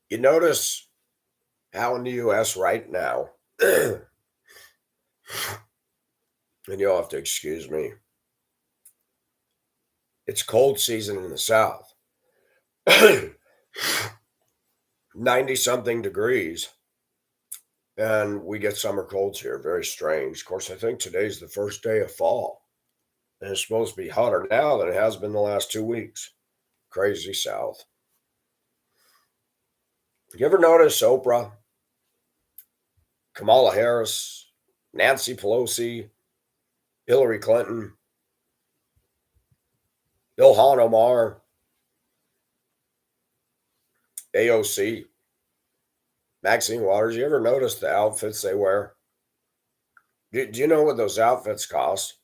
You notice how in the US right now, and you'll have to excuse me, it's cold season in the South. 90 something degrees, and we get summer colds here. Very strange. Of course, I think today's the first day of fall, and it's supposed to be hotter now than it has been the last 2 weeks. Crazy South. You ever notice Oprah, Kamala Harris, Nancy Pelosi, Hillary Clinton, Ilhan Omar, AOC, Maxine Waters? You ever notice the outfits they wear? Do you know what those outfits cost?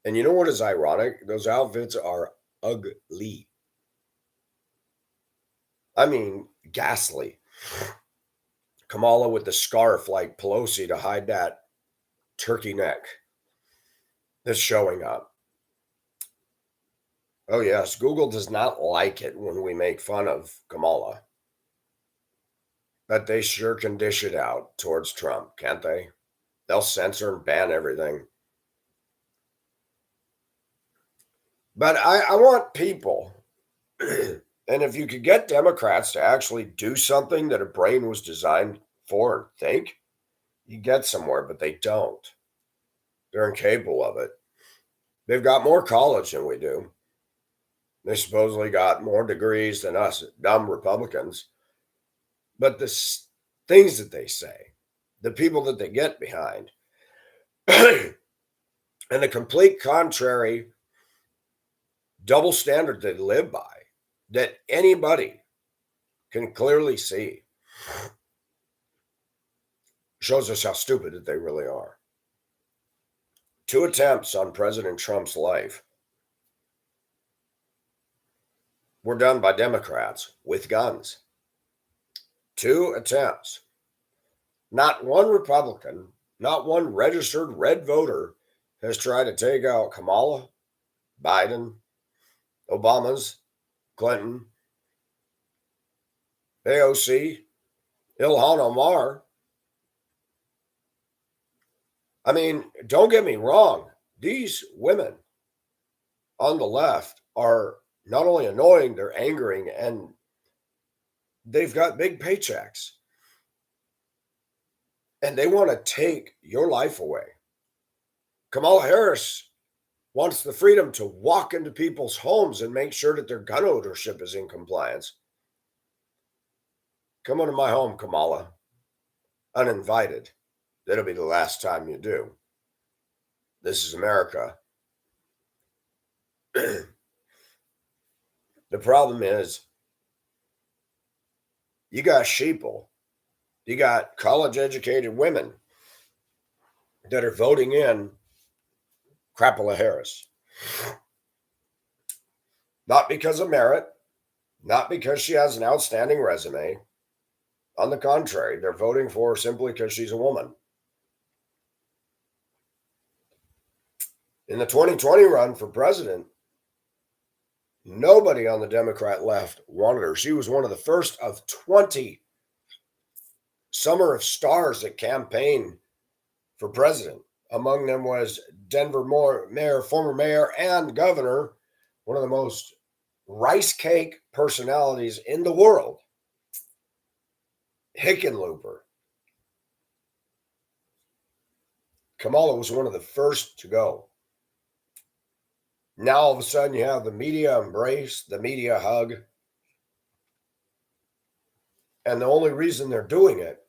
And you know what is ironic? Those outfits are ugly. I mean, ghastly. Kamala with the scarf like Pelosi to hide that turkey neck that's showing up. Oh, yes, Google does not like it when we make fun of Kamala. But they sure can dish it out towards Trump, can't they? They'll censor and ban everything. But I want people, and if you could get Democrats to actually do something that a brain was designed for and think, you get somewhere, but they don't. They're incapable of it. They've got more college than we do. They supposedly got more degrees than us dumb Republicans. But the things that they say, the people that they get behind, and the complete contrary double standard they live by that anybody can clearly see shows us how stupid that they really are. 2 attempts on President Trump's life were done by Democrats with guns. 2 attempts. Not one Republican, not one registered red voter has tried to take out Kamala, Biden, Obama's, Clinton, AOC, Ilhan Omar. I mean, don't get me wrong. These women on the left are not only annoying, they're angering, and they've got big paychecks. And they want to take your life away. Kamala Harris wants the freedom to walk into people's homes and make sure that their gun ownership is in compliance. Come into my home, Kamala, uninvited. That'll be the last time you do. This is America. The problem is, you got sheeple. You got college-educated women that are voting in Crapola Harris. Not because of merit, not because she has an outstanding resume. On the contrary, they're voting for her simply because she's a woman. In the 2020 run for president, nobody on the Democrat left wanted her. She was one of the first of 20 Summer of Stars that campaigned for president. Among them was Denver mayor, former mayor and governor, one of the most rice cake personalities in the world, Hickenlooper. Kamala was one of the first to go. Now all of a sudden you have the media embrace, the media hug. And the only reason they're doing it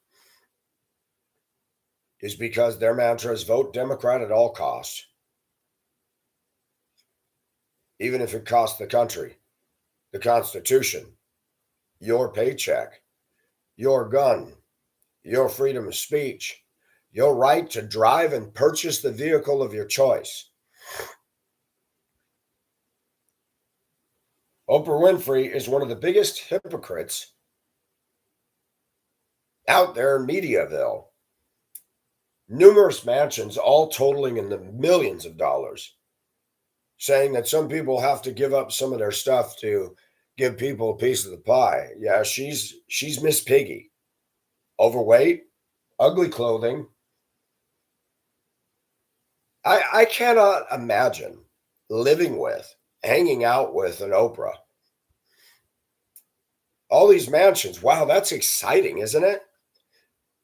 is because their mantra is vote Democrat at all costs. Even if it costs the country, the Constitution, your paycheck, your gun, your freedom of speech, your right to drive and purchase the vehicle of your choice. Oprah Winfrey is one of the biggest hypocrites out there in Mediaville. Numerous mansions, all totaling in the millions of dollars, saying that some people have to give up some of their stuff to give people a piece of the pie. Yeah, she's Miss Piggy. Overweight, ugly clothing. I cannot imagine living with, hanging out with an Oprah. All these mansions. Wow, that's exciting, isn't it?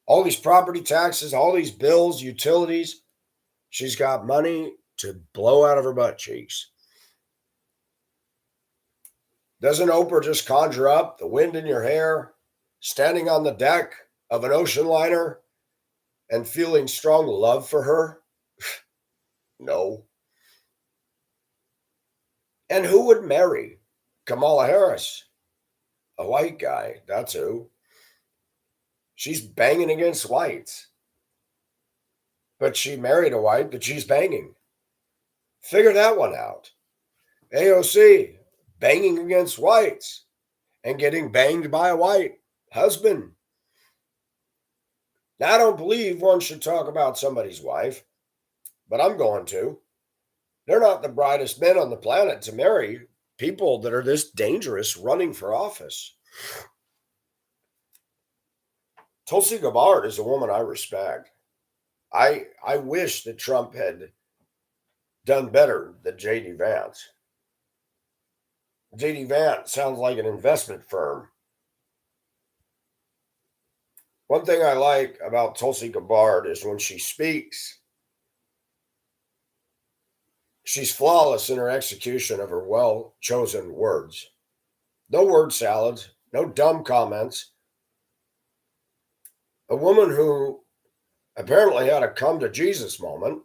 All these property taxes, all these bills, utilities. She's got money to blow out of her butt cheeks. Doesn't Oprah just conjure up the wind in your hair, standing on the deck of an ocean liner and feeling strong love for her? No. And who would marry Kamala Harris? A white guy. That's who. She's banging against whites. But she married a white that she's banging. Figure that one out. AOC, banging against whites and getting banged by a white husband. Now, I don't believe one should talk about somebody's wife, but I'm going to. They're not the brightest men on the planet to marry people that are this dangerous running for office. Tulsi Gabbard is a woman I respect. I wish that Trump had done better than J.D. Vance. J.D. Vance sounds like an investment firm. One thing I like about Tulsi Gabbard is when she speaks, she's flawless in her execution of her well-chosen words. No word salads, no dumb comments. A woman who apparently had a come to Jesus moment,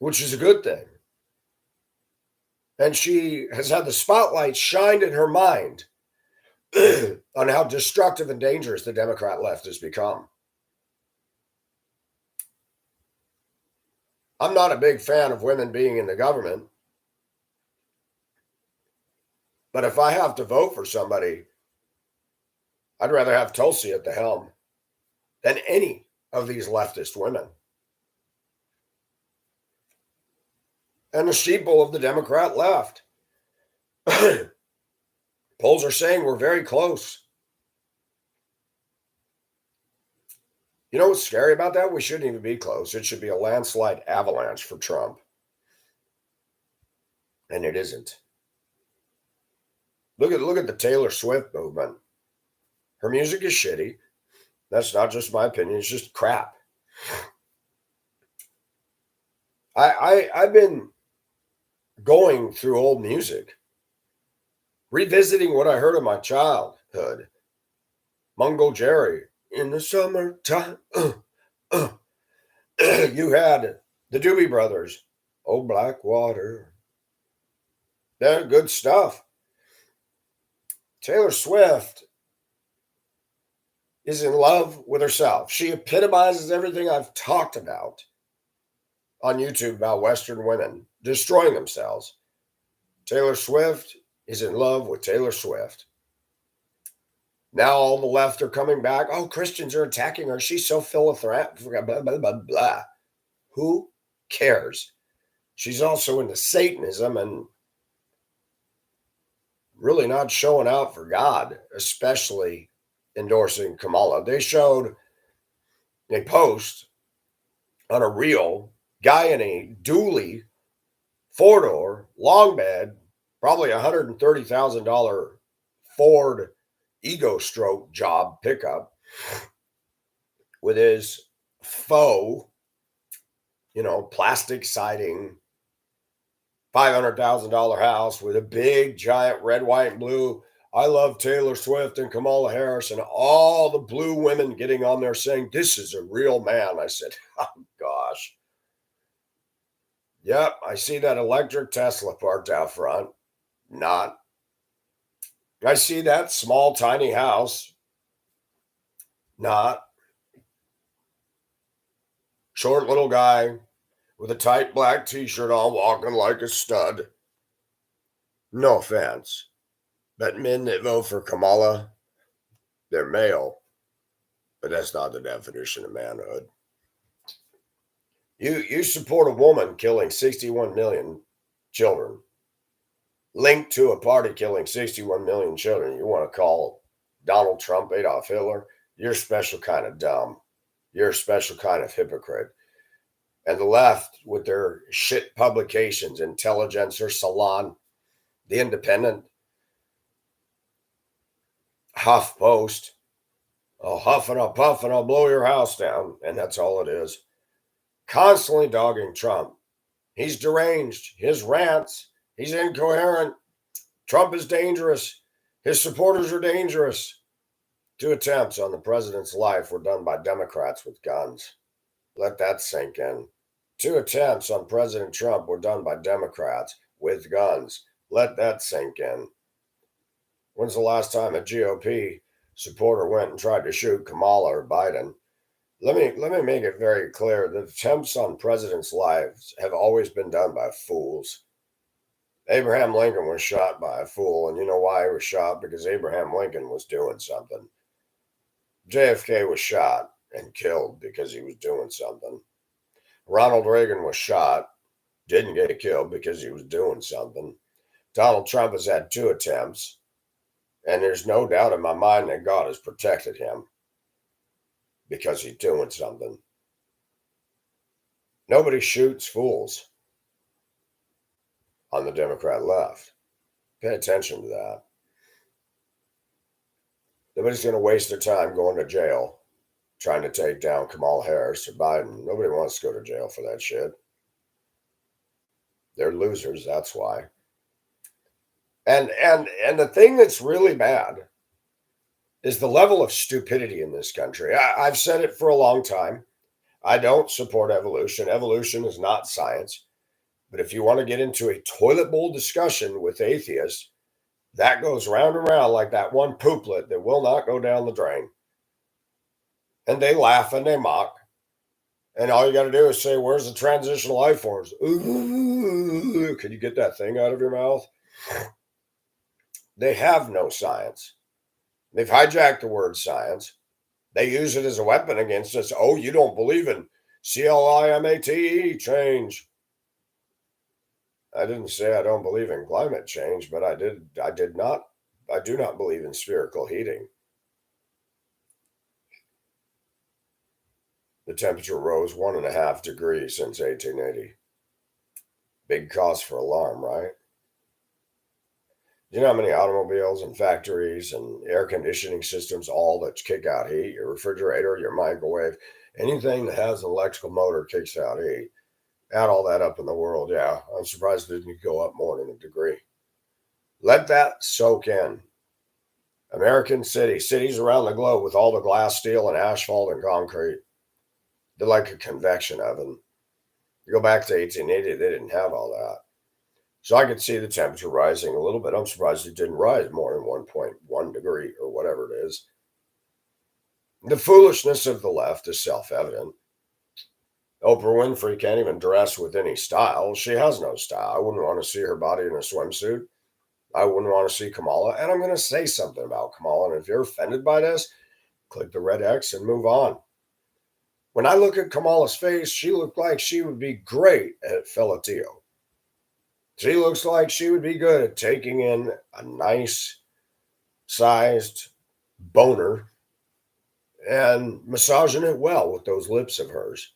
which is a good thing. And she has had the spotlight shined in her mind on how destructive and dangerous the Democrat left has become. I'm not a big fan of women being in the government, but if I have to vote for somebody, I'd rather have Tulsi at the helm than any of these leftist women. And the sheeple of the Democrat left. Polls are saying we're very close. You know what's scary about that? We shouldn't even be close. It should be a landslide avalanche for Trump. And it isn't. Look at the Taylor Swift movement. Her music is shitty. That's not just my opinion. It's just crap. I've been going through old music, revisiting what I heard in my childhood. Mungo Jerry, in the summertime. You had the Doobie Brothers, Oh Blackwater. They're good stuff. Taylor Swift is in love with herself. She epitomizes everything I've talked about on YouTube about Western women destroying themselves. Taylor Swift is in love with Taylor Swift. Now all the left are coming back. Oh, Christians are attacking her. She's so philanthropic. Blah, blah, blah, blah. Who cares? She's also into Satanism and really not showing out for God, especially endorsing Kamala. They showed a post on a reel, guy in a dually, four-door, long bed, probably $130,000 Ford Ego Stroke job pickup with his faux, plastic siding, $500,000 house with a big, giant red, white, and blue. I love Taylor Swift and Kamala Harris, and all the blue women getting on there saying, this is a real man. I said, oh, gosh. Yep, I see that electric Tesla parked out front. Not. I see that small, tiny house. Not. Short little guy with a tight black t-shirt on, walking like a stud. No offense, but men that vote for Kamala, they're male. But that's not the definition of manhood. You support a woman killing 61 million children, linked to a party killing 61 million children, you want to call Donald Trump Adolf Hitler? You're a special kind of dumb. You're a special kind of hypocrite. And the left, with their shit publications, Intelligencer, Salon, The Independent, HuffPost, I'll huff and I'll puff and I'll blow your house down. And that's all it is. Constantly dogging Trump. He's deranged. His rants, he's incoherent. Trump is dangerous. His supporters are dangerous. 2 attempts on the president's life were done by Democrats with guns. Let that sink in. 2 attempts on President Trump were done by Democrats with guns. Let that sink in. When's the last time a GOP supporter went and tried to shoot Kamala or Biden? Let me make it very clear. The attempts on presidents' lives have always been done by fools. Abraham Lincoln was shot by a fool, and you know why he was shot? Because Abraham Lincoln was doing something. JFK was shot and killed because he was doing something. Ronald Reagan was shot, didn't get killed because he was doing something. Donald Trump has had 2 attempts, and there's no doubt in my mind that God has protected him because he's doing something. Nobody shoots fools on the Democrat left. Pay attention to that. Nobody's going to waste their time going to jail trying to take down Kamala Harris or Biden. Nobody wants to go to jail for that shit. They're losers, that's why. And the thing that's really bad is the level of stupidity in this country. I've said it for a long time. I don't support evolution. Evolution is not science. But if you want to get into a toilet bowl discussion with atheists, that goes round and round like that one pooplet that will not go down the drain. And they laugh and they mock. And all you got to do is say, where's the transitional life forms? Ooh, can you get that thing out of your mouth? They have no science. They've hijacked the word science. They use it as a weapon against us. Oh, you don't believe in climate change. I didn't say I don't believe in climate change, but I do not believe in spherical heating. The temperature rose 1.5 degrees since 1880. Big cause for alarm, right? Do you know how many automobiles and factories and air conditioning systems all that kick out heat? Your refrigerator, your microwave, anything that has an electrical motor kicks out heat. Add all that up in the world, yeah. I'm surprised it didn't go up more than a degree. Let that soak in. American cities around the globe with all the glass, steel, and asphalt and concrete. They're like a convection oven. You go back to 1880, they didn't have all that. So I could see the temperature rising a little bit. I'm surprised it didn't rise more than 1.1 degree or whatever it is. The foolishness of the left is self-evident. Oprah Winfrey can't even dress with any style. She has no style. I wouldn't want to see her body in a swimsuit. I wouldn't want to see Kamala. And I'm going to say something about Kamala. And if you're offended by this, click the red X and move on. When I look at Kamala's face, she looked like she would be great at fellatio. She looks like she would be good at taking in a nice sized boner and massaging it well with those lips of hers.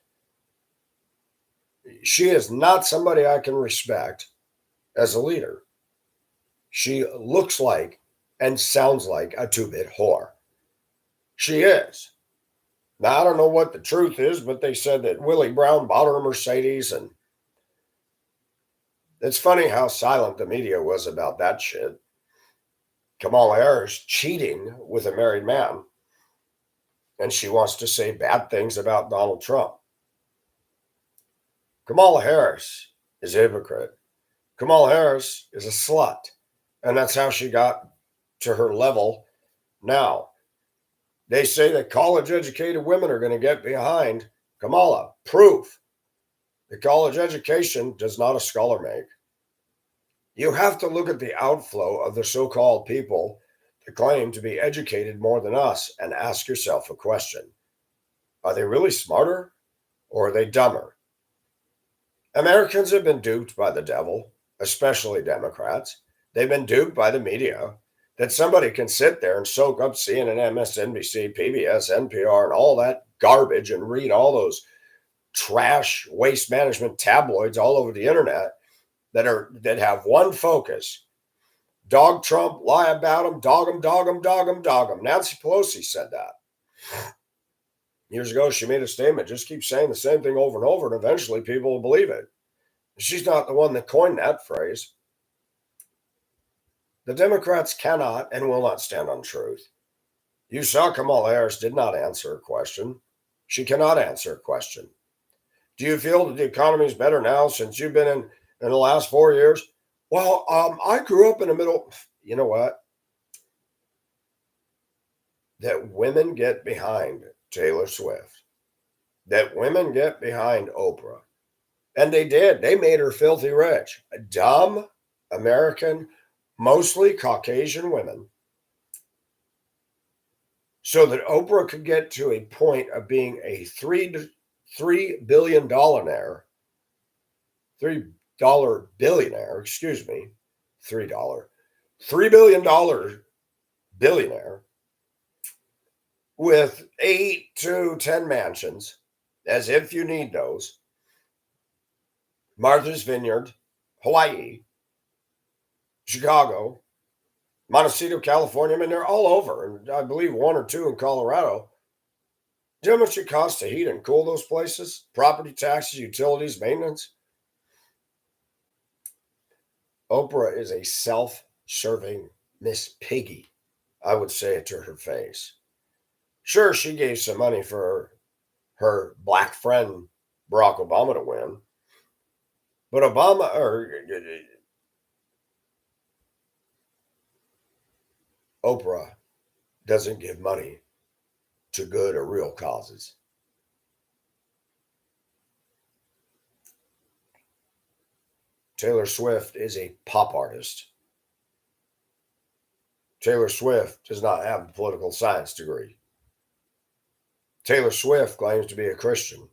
She is not somebody I can respect as a leader. She looks like and sounds like a 2-bit whore. She is. Now, I don't know what the truth is, but they said that Willie Brown bought her a Mercedes, and it's funny how silent the media was about that shit. Kamala Harris cheating with a married man, and she wants to say bad things about Donald Trump. Kamala Harris is a hypocrite. Kamala Harris is a slut, and that's how she got to her level now. They say that college-educated women are going to get behind Kamala. Proof. The college education does not a scholar make. You have to look at the outflow of the so-called people that claim to be educated more than us and ask yourself a question. Are they really smarter or are they dumber? Americans have been duped by the devil, especially Democrats. They've been duped by the media that somebody can sit there and soak up CNN, MSNBC, PBS, NPR, and all that garbage and read all those trash waste management tabloids all over the internet that have one focus: dog Trump, lie about him, dog him, dog him, dog him, dog him. Nancy Pelosi said that years ago. She made a statement: just keep saying the same thing over and over, and eventually people will believe it. She's not the one that coined that phrase. The Democrats cannot and will not stand on truth. You saw Kamala Harris did not answer a question. She cannot answer a question. Do you feel that the economy is better now since you've been in the last 4 years? Well, I grew up in the middle. You know what? That women get behind Taylor Swift, that women get behind Oprah. And they did. They made her filthy rich. Dumb American, mostly Caucasian women. So that Oprah could get to a point of being a $3 billion billionaire, $3 billion billionaire with 8 to 10 mansions, as if you need those. Martha's Vineyard, Hawaii, Chicago, Montecito, California. I mean, they're all over. And I believe 1 or 2 in Colorado. Do you know how much it costs to heat and cool those places? Property taxes, utilities, maintenance. Oprah is a self-serving Miss Piggy. I would say it to her face. Sure, she gave some money for her black friend, Barack Obama, to win. But Oprah doesn't give money to good or real causes. Taylor Swift is a pop artist. Taylor Swift does not have a political science degree. Taylor Swift claims to be a Christian.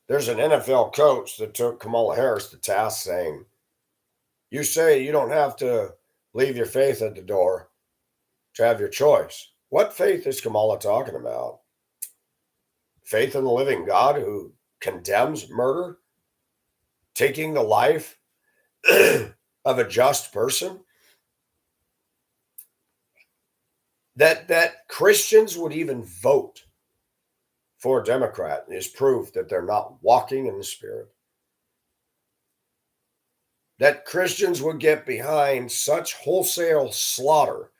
There's an NFL coach that took Kamala Harris to task saying, you say you don't have to leave your faith at the door to have your choice. What faith is Kamala talking about? Faith in the living God who condemns murder? Taking the life of a just person? That Christians would even vote for a Democrat is proof that they're not walking in the Spirit. That Christians would get behind such wholesale slaughter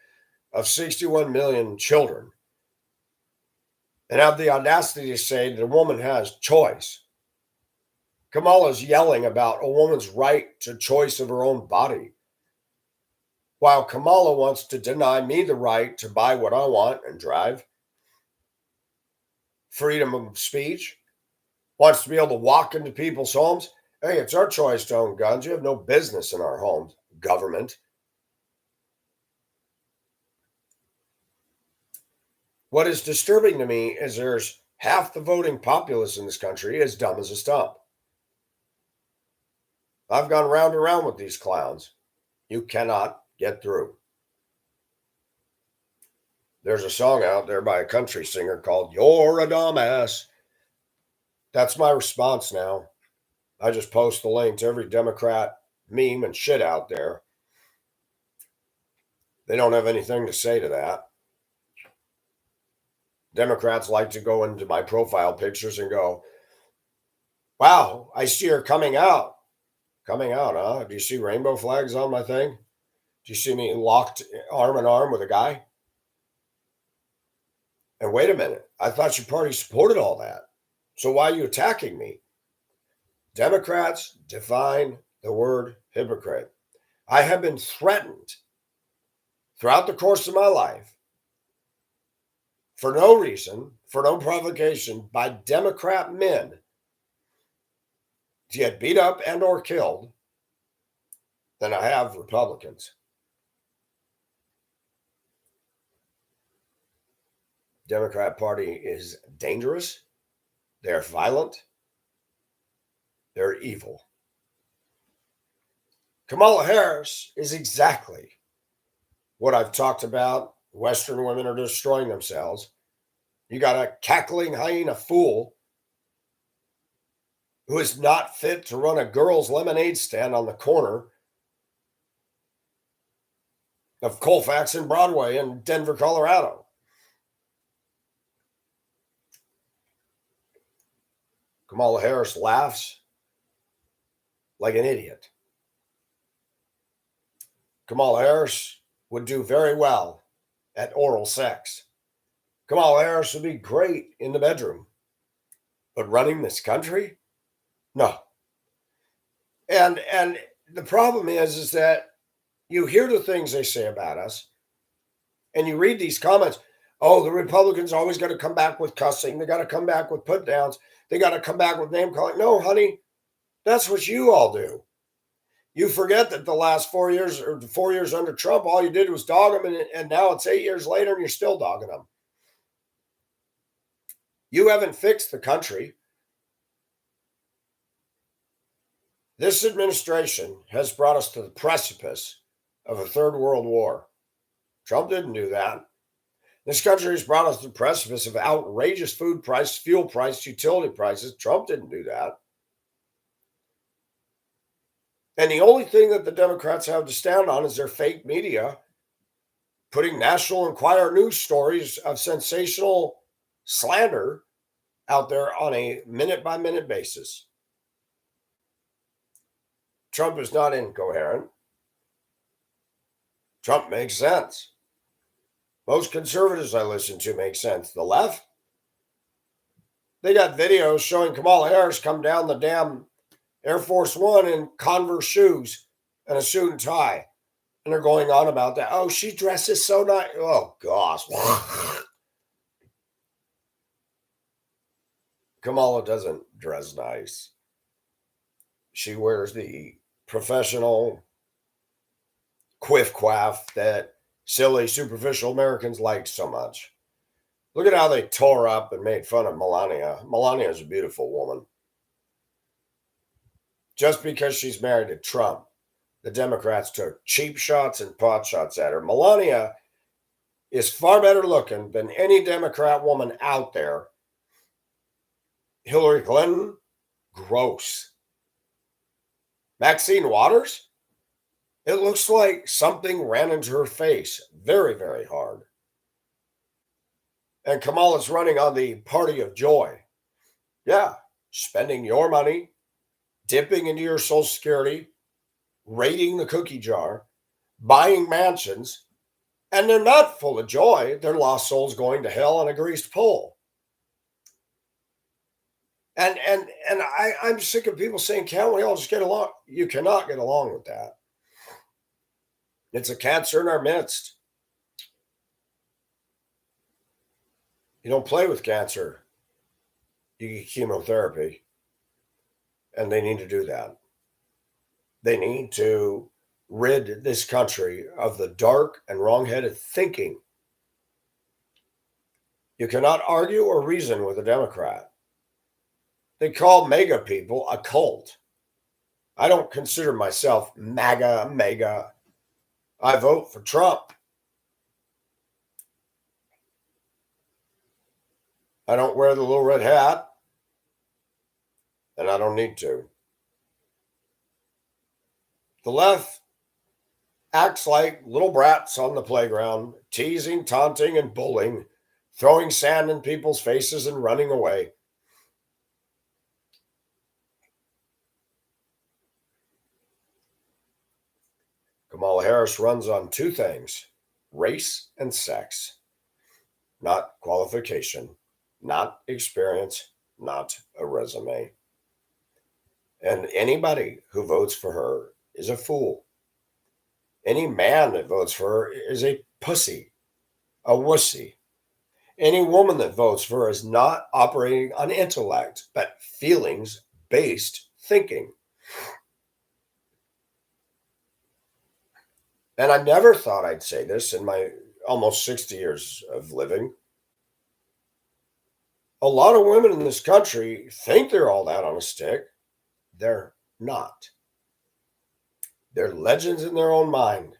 of 61 million children and have the audacity to say that a woman has choice. Kamala's yelling about a woman's right to choice of her own body, while Kamala wants to deny me the right to buy what I want and drive. Freedom of speech, wants to be able to walk into people's homes. Hey, it's our choice to own guns. You have no business in our homes, government. What is disturbing to me is there's half the voting populace in this country as dumb as a stump. I've gone round and round with these clowns. You cannot get through. There's a song out there by a country singer called You're a Dumbass. That's my response now. I just post the link to every Democrat meme and shit out there. They don't have anything to say to that. Democrats like to go into my profile pictures and go, wow, I see her coming out. Coming out, huh? Do you see rainbow flags on my thing? Do you see me locked arm in arm with a guy? And wait a minute, I thought your party supported all that. So why are you attacking me? Democrats define the word hypocrite. I have been threatened throughout the course of my life for no reason, for no provocation, by Democrat men to get beat up and or killed than I have Republicans. Democrat Party is dangerous. They're violent. They're evil. Kamala Harris is exactly what I've talked about. Western women are destroying themselves. You got a cackling hyena fool who is not fit to run a girl's lemonade stand on the corner of Colfax and Broadway in Denver, Colorado. Kamala Harris laughs like an idiot. Kamala Harris would do very well at oral sex. Kamala Harris would be great in the bedroom. But running this country? No. And the problem is that you hear the things they say about us, and you read these comments. Oh, the Republicans always got to come back with cussing. They got to come back with put downs. They got to come back with name calling. No, honey, that's what you all do. You forget that the last 4 years or 4 years under Trump, all you did was dog them, and now it's 8 years later and you're still dogging them. You haven't fixed the country. This administration has brought us to the precipice of a third world war. Trump didn't do that. This country has brought us to the precipice of outrageous food prices, fuel prices, utility prices. Trump didn't do that. And the only thing that the Democrats have to stand on is their fake media, putting National Enquirer news stories of sensational slander out there on a minute-by-minute basis. Trump is not incoherent. Trump makes sense. Most conservatives I listen to make sense. The left, they got videos showing Kamala Harris come down the damn Air Force One in Converse shoes and a suit and tie. And they're going on about that. Oh, she dresses so nice. Oh, gosh. Kamala doesn't dress nice. She wears the professional quiff quaff that silly, superficial Americans like so much. Look at how they tore up and made fun of Melania. Melania is a beautiful woman. Just because she's married to Trump, the Democrats took cheap shots and pot shots at her. Melania is far better looking than any Democrat woman out there. Hillary Clinton, gross. Maxine Waters, it looks like something ran into her face very, very hard. And Kamala's running on the party of joy. Yeah, spending your money, dipping into your Social Security, raiding the cookie jar, buying mansions, and they're not full of joy. They're lost souls going to hell on a greased pole. And I'm sick of people saying, can't we all just get along? You cannot get along with that. It's a cancer in our midst. You don't play with cancer. You get chemotherapy. And they need to do that. They need to rid this country of the dark and wrong-headed thinking. You cannot argue or reason with a Democrat. They call MAGA people a cult. I don't consider myself MAGA. I vote for Trump. I don't wear the little red hat, and I don't need to. The left acts like little brats on the playground, teasing, taunting, and bullying, throwing sand in people's faces and running away. Kamala Harris runs on two things: race and sex. Not qualification, not experience, not a resume. And anybody who votes for her is a fool. Any man that votes for her is a pussy, a wussy. Any woman that votes for her is not operating on intellect, but feelings based thinking. And I never thought I'd say this in my almost 60 years of living. A lot of women in this country think they're all that on a stick. They're not. They're legends in their own mind.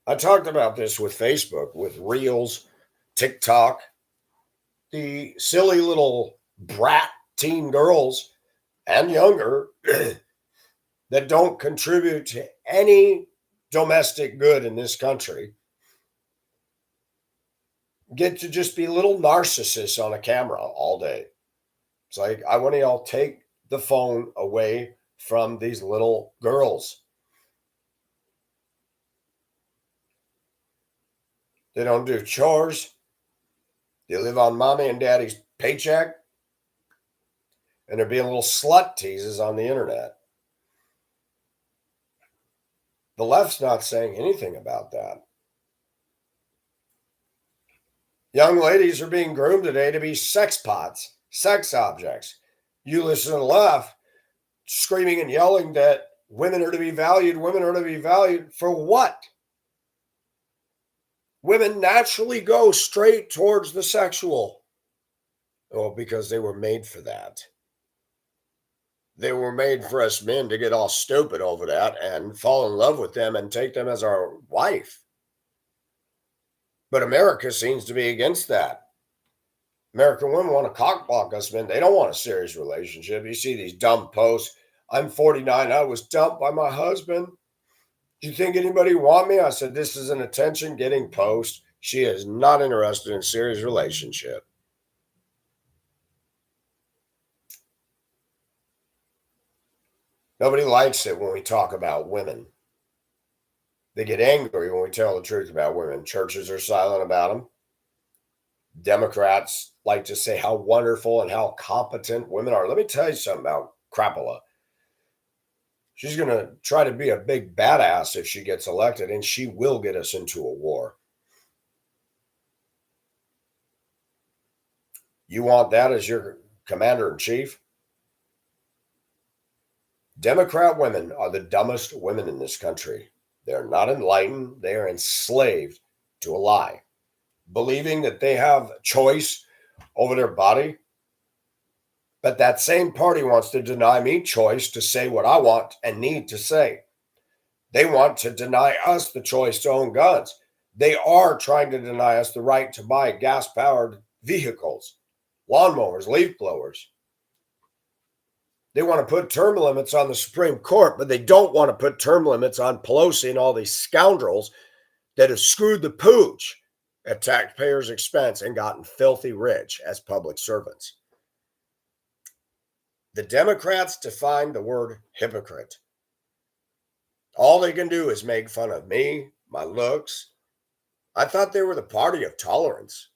I talked about this with Facebook, with Reels, TikTok, the silly little brat teen girls and younger that don't contribute to any domestic good in this country get to just be little narcissists on a camera all day. It's like, I want y'all take the phone away from these little girls. They don't do chores. They live on mommy and daddy's paycheck. And they're being little slut teases on the internet. The left's not saying anything about that. Young ladies are being groomed today to be sex pots, sex objects. You listen to the left screaming and yelling that women are to be valued. Women are to be valued for what? Women naturally go straight towards the sexual. Oh, because they were made for that. They were made for us men to get all stupid over that and fall in love with them and take them as our wife. But America seems to be against that. American women want to cockblock us men. They don't want a serious relationship. You see these dumb posts. I'm 49. I was dumped by my husband. Do you think anybody want me? I said, this is an attention getting post. She is not interested in a serious relationship. Nobody likes it when we talk about women. They get angry when we tell the truth about women. Churches are silent about them. Democrats like to say how wonderful and how competent women are. Let me tell you something about Crapola. She's going to try to be a big badass if she gets elected, and she will get us into a war. You want that as your commander in chief? Democrat women are the dumbest women in this country. They're not enlightened. They are enslaved to a lie, believing that they have choice over their body. But that same party wants to deny me choice to say what I want and need to say. They want to deny us the choice to own guns. They are trying to deny us the right to buy gas-powered vehicles, lawnmowers, leaf blowers. They want to put term limits on the Supreme Court, but they don't want to put term limits on Pelosi and all these scoundrels that have screwed the pooch at taxpayers' expense and gotten filthy rich as public servants. The Democrats define the word hypocrite. All they can do is make fun of me, my looks. I thought they were the party of tolerance.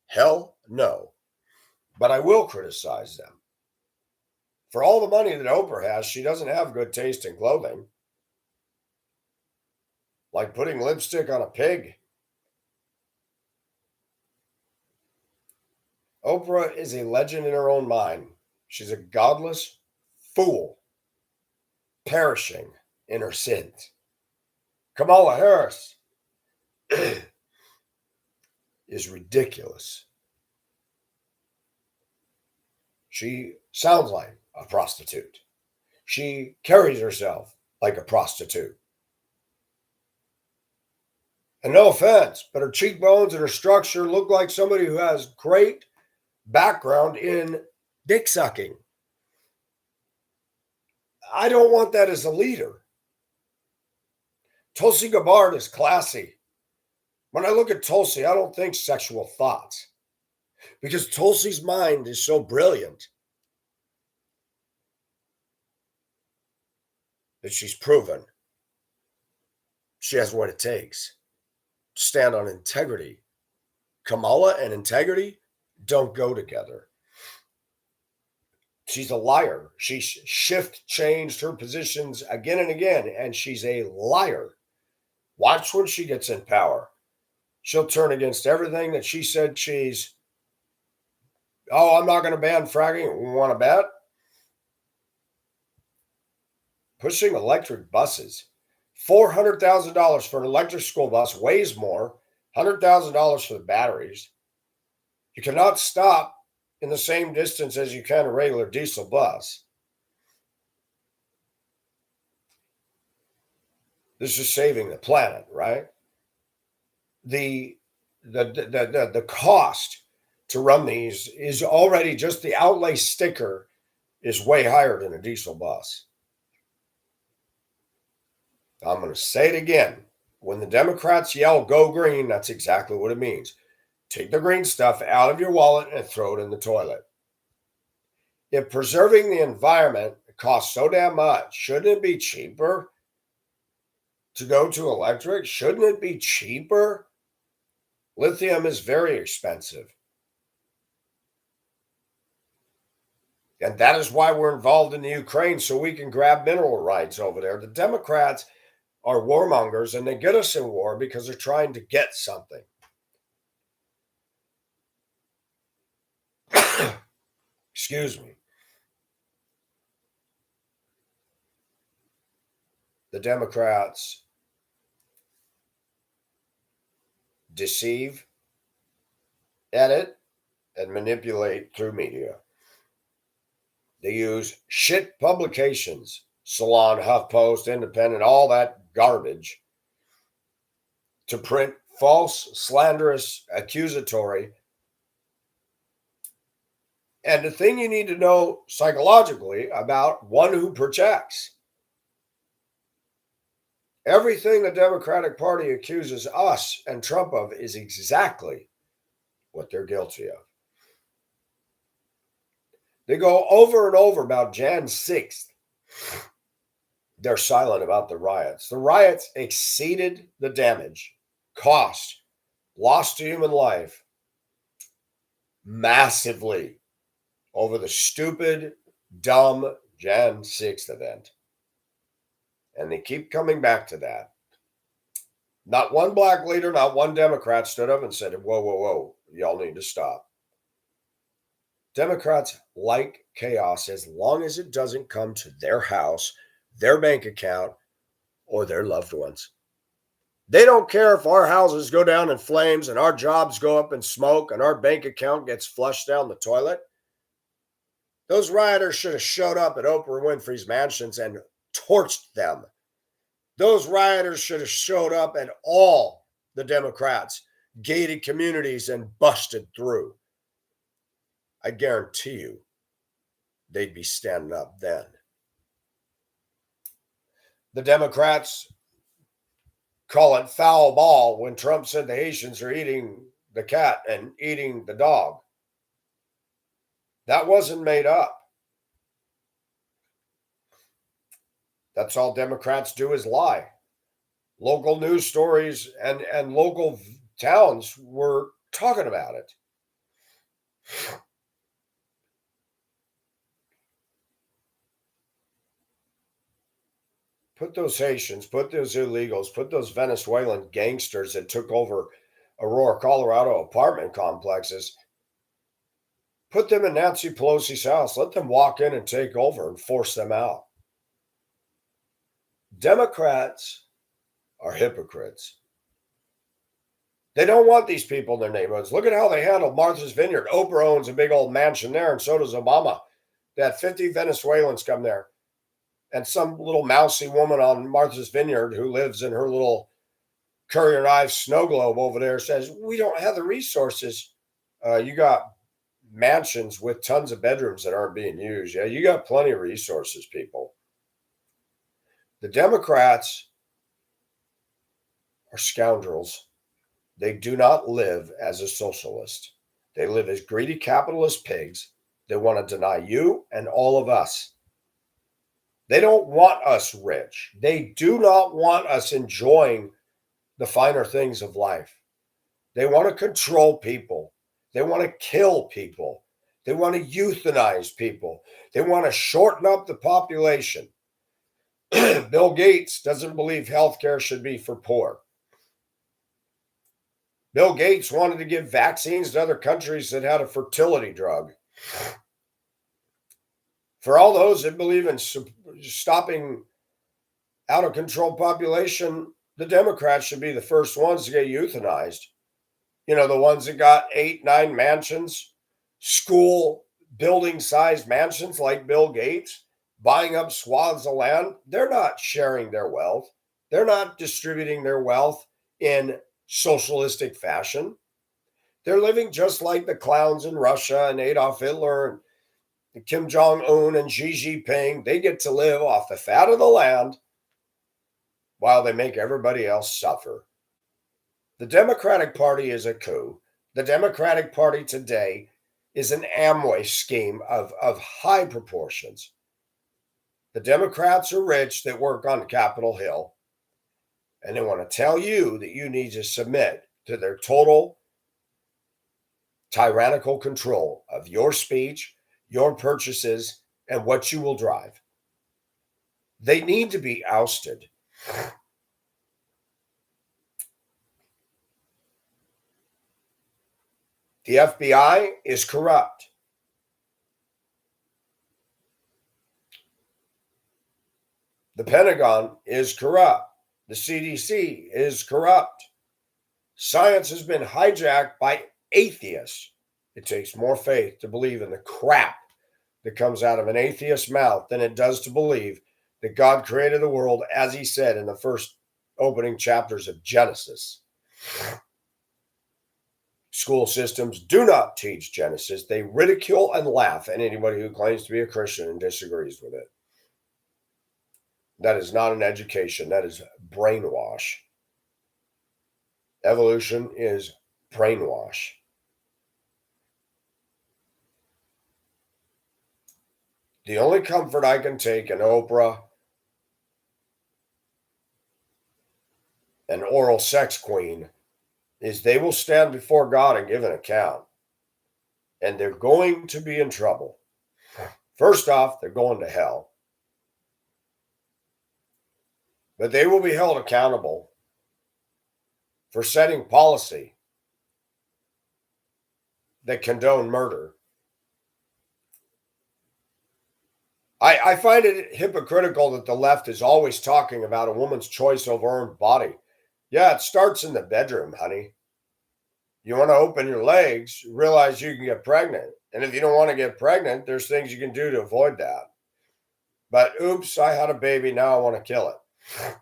Hell no. But I will criticize them. For all the money that Oprah has, she doesn't have good taste in clothing. Like putting lipstick on a pig. Oprah is a legend in her own mind. She's a godless fool, perishing in her sins. Kamala Harris is ridiculous. She sounds like a prostitute. She carries herself like a prostitute. And no offense, but her cheekbones and her structure look like somebody who has great background in dick sucking. I don't want that as a leader. Tulsi Gabbard is classy. When I look at Tulsi, I don't think sexual thoughts because Tulsi's mind is so brilliant that she's proven she has what it takes to stand on integrity. Kamala and integrity don't go together. She's a liar. She changed her positions again and again, and she's a liar. Watch when she gets in power. She'll turn against everything that she said I'm not going to ban fracking. Want to bet? Pushing electric buses. $400,000 for an electric school bus weighs more. $100,000 for the batteries. You cannot stop in the same distance as you can a regular diesel bus. This is saving the planet, right? The cost to run these is already, just the outlay sticker is way higher than a diesel bus. I'm going to say it again. When the Democrats yell, go green, that's exactly what it means. Take the green stuff out of your wallet and throw it in the toilet. If preserving the environment costs so damn much, shouldn't it be cheaper to go to electric? Shouldn't it be cheaper? Lithium is very expensive. And that is why we're involved in the Ukraine, so we can grab mineral rights over there. The Democrats are warmongers, and they get us in war because they're trying to get something. Excuse me. The Democrats deceive, edit, and manipulate through media. They use shit publications, Salon, HuffPost, Independent, all that garbage, to print false, slanderous, accusatory. And the thing you need to know psychologically about one who projects, everything the Democratic Party accuses us and Trump of is exactly what they're guilty of. They go over and over about Jan 6th. They're silent about the riots. The riots exceeded the damage, cost, loss to human life massively over the stupid, dumb Jan 6th event. And they keep coming back to that. Not one black leader, not one Democrat stood up and said, whoa, whoa, whoa, y'all need to stop. Democrats like chaos as long as it doesn't come to their house, their bank account, or their loved ones. They don't care if our houses go down in flames and our jobs go up in smoke and our bank account gets flushed down the toilet. Those rioters should have showed up at Oprah Winfrey's mansions and torched them. Those rioters should have showed up at all the Democrats' gated communities and busted through. I guarantee you they'd be standing up then. The Democrats call it foul ball when Trump said the Haitians are eating the cat and eating the dog. That wasn't made up. That's all Democrats do is lie. Local news stories and local towns were talking about it. Put those Haitians, put those illegals, put those Venezuelan gangsters that took over Aurora, Colorado apartment complexes, put them in Nancy Pelosi's house. Let them walk in and take over and force them out. Democrats are hypocrites. They don't want these people in their neighborhoods. Look at how they handled Martha's Vineyard. Oprah owns a big old mansion there, and so does Obama. They had 50 Venezuelans come there. And some little mousy woman on Martha's Vineyard who lives in her little Courier Knife snow globe over there says, we don't have the resources. You got mansions with tons of bedrooms that aren't being used. Yeah, you got plenty of resources, people. The Democrats are scoundrels. They do not live as a socialist. They live as greedy capitalist pigs. They want to deny you and all of us. They don't want us rich. They do not want us enjoying the finer things of life. They want to control people. They want to kill people. They want to euthanize people. They want to shorten up the population. Bill Gates doesn't believe healthcare should be for poor. Bill Gates wanted to give vaccines to other countries that had a fertility drug. For all those that believe in stopping out of control population, the Democrats should be the first ones to get euthanized. You know, the ones that got 8, 9 mansions, school building sized mansions like Bill Gates, buying up swaths of land. They're not sharing their wealth. They're not distributing their wealth in socialistic fashion. They're living just like the clowns in Russia and Adolf Hitler and Kim Jong Un and Xi Jinping. They get to live off the fat of the land while they make everybody else suffer. The Democratic Party is a coup. The Democratic Party today is an Amway scheme of high proportions. The Democrats are rich that work on Capitol Hill, and they want to tell you that you need to submit to their total tyrannical control of your speech, your purchases, and what you will drive. They need to be ousted. The FBI is corrupt. The Pentagon is corrupt. The CDC is corrupt. Science has been hijacked by atheists. It takes more faith to believe in the crap that comes out of an atheist's mouth than it does to believe that God created the world as he said in the first opening chapters of Genesis. School systems do not teach Genesis. They ridicule and laugh at anybody who claims to be a Christian and disagrees with it. That is not an education. That is brainwash. Evolution is brainwash. The only comfort I can take in Oprah, an oral sex queen, is they will stand before God and give an account. And they're going to be in trouble. First off, they're going to hell. But they will be held accountable for setting policy that condone murder. I find it hypocritical that the left is always talking about a woman's choice over her own body. Yeah, it starts in the bedroom, honey. You want to open your legs, realize you can get pregnant. And if you don't want to get pregnant, there's things you can do to avoid that. But oops, I had a baby, now I want to kill it.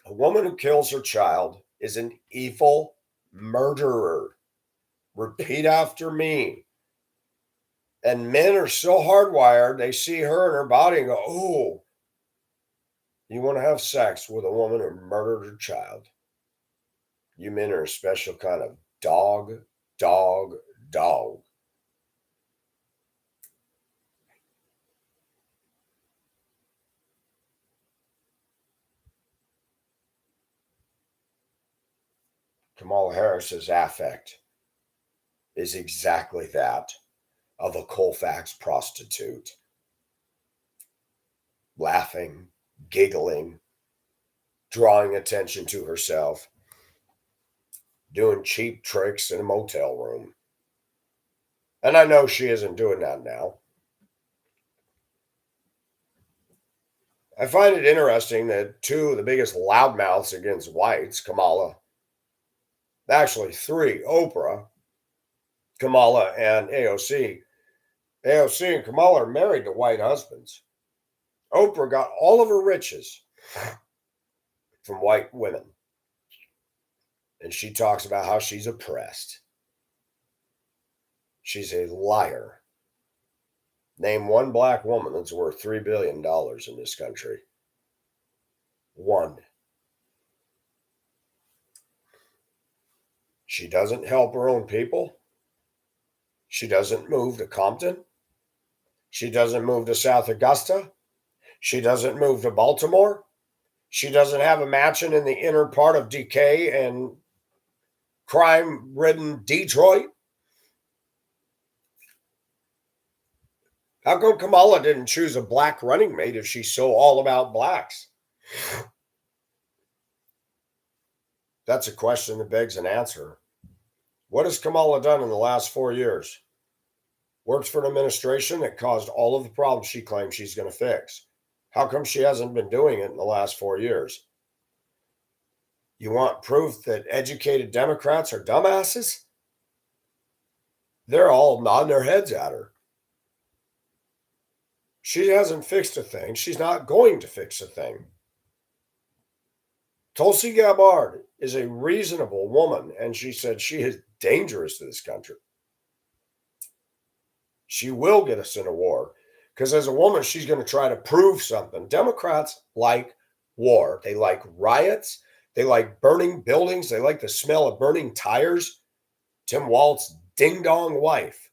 A woman who kills her child is an evil murderer. Repeat after me. And men are so hardwired, they see her and her body and go, oh, you want to have sex with a woman who murdered her child. You men are a special kind of dog. Kamala Harris's affect is exactly that of a Colfax prostitute. Laughing, giggling, drawing attention to herself, doing cheap tricks in a motel room. And I know she isn't doing that now. I find it interesting that two of the biggest loudmouths against whites, actually three, Oprah, Kamala, and AOC. AOC and Kamala are married to white husbands. Oprah got all of her riches from white women. And she talks about how she's oppressed. She's a liar. Name one black woman that's worth $3 billion in this country. One. She doesn't help her own people. She doesn't move to Compton. She doesn't move to South Augusta. She doesn't move to Baltimore. She doesn't have a mansion in the inner part of decay and crime-ridden Detroit. How come Kamala didn't choose a black running mate if she's so all about blacks? That's a question that begs an answer. What has Kamala done in the last 4 years? Works for an administration that caused all of the problems she claims she's going to fix. How come she hasn't been doing it in the last 4 years? You want proof that educated Democrats are dumbasses? They're all nodding their heads at her. She hasn't fixed a thing. She's not going to fix a thing. Tulsi Gabbard is a reasonable woman, and she said she is dangerous to this country. She will get us in a war because as a woman, she's going to try to prove something. Democrats like war. They like riots. They like burning buildings. They like the smell of burning tires. Tim Walz's ding-dong wife.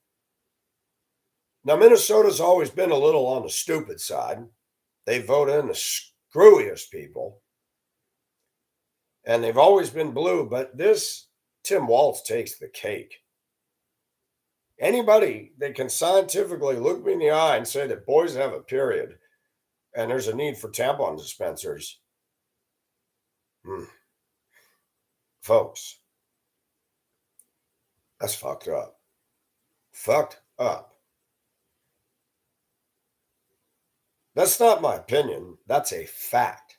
Now, Minnesota's always been a little on the stupid side. They vote in the screwiest people. And they've always been blue, but this Tim Walz takes the cake. Anybody that can scientifically look me in the eye and say that boys have a period and there's a need for tampon dispensers, folks, that's fucked up. Fucked up. That's not my opinion. That's a fact.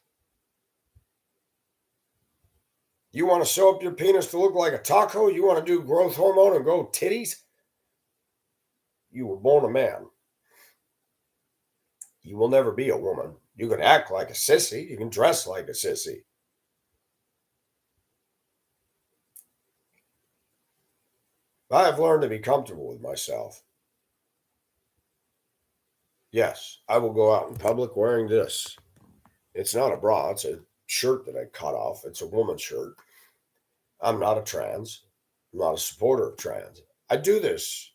You want to sew up your penis to look like a taco? You want to do growth hormone and grow titties? You were born a man. You will never be a woman. You can act like a sissy. You can dress like a sissy. I have learned to be comfortable with myself. Yes, I will go out in public wearing this. It's not a bra. It's a shirt that I cut off. It's a woman's shirt. I'm not a trans. I'm not a supporter of trans. I do this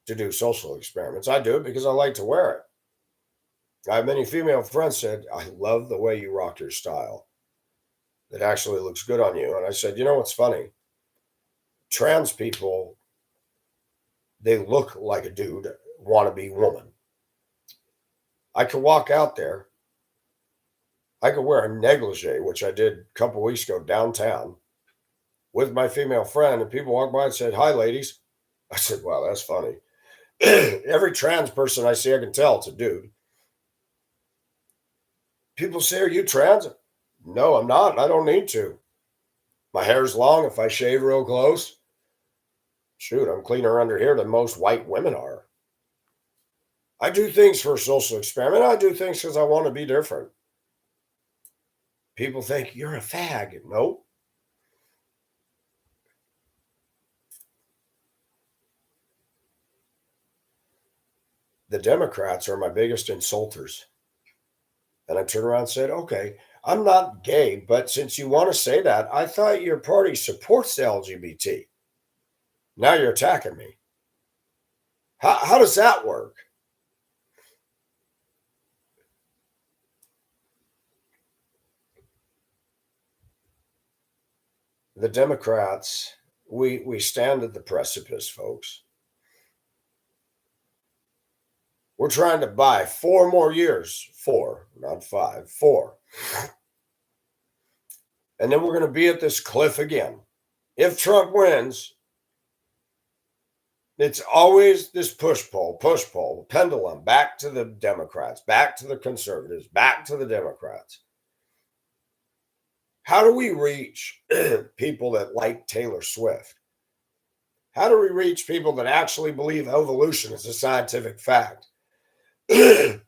to do social experiments. I do it because I like to wear it. I have many female friends said, I love the way you rock your style. It actually looks good on you. And I said, you know what's funny? Trans people, they look like a dude, wannabe woman. I could walk out there. I could wear a negligee, which I did a couple weeks ago downtown with my female friend, and people walked by and said, hi, ladies. I said, wow, that's funny. Every trans person I see, I can tell it's a dude. People say, are you trans? No, I'm not. I don't need to. My hair's long. If I shave real close, shoot, I'm cleaner under here than most white women are. I do things for a social experiment. I do things because I want to be different. People think you're a fag. Nope. The Democrats are my biggest insulters. And I turned around and said, okay, I'm not gay, but since you want to say that, I thought your party supports the LGBT. Now you're attacking me. How does that work? The Democrats, we stand at the precipice, folks. We're trying to buy 4 more years, 4, not 5, 4. And then we're going to be at this cliff again. If Trump wins, it's always this push-pull, pendulum, back to the Democrats, back to the conservatives, back to the Democrats. How do we reach people that like Taylor Swift? How do we reach people that actually believe evolution is a scientific fact? How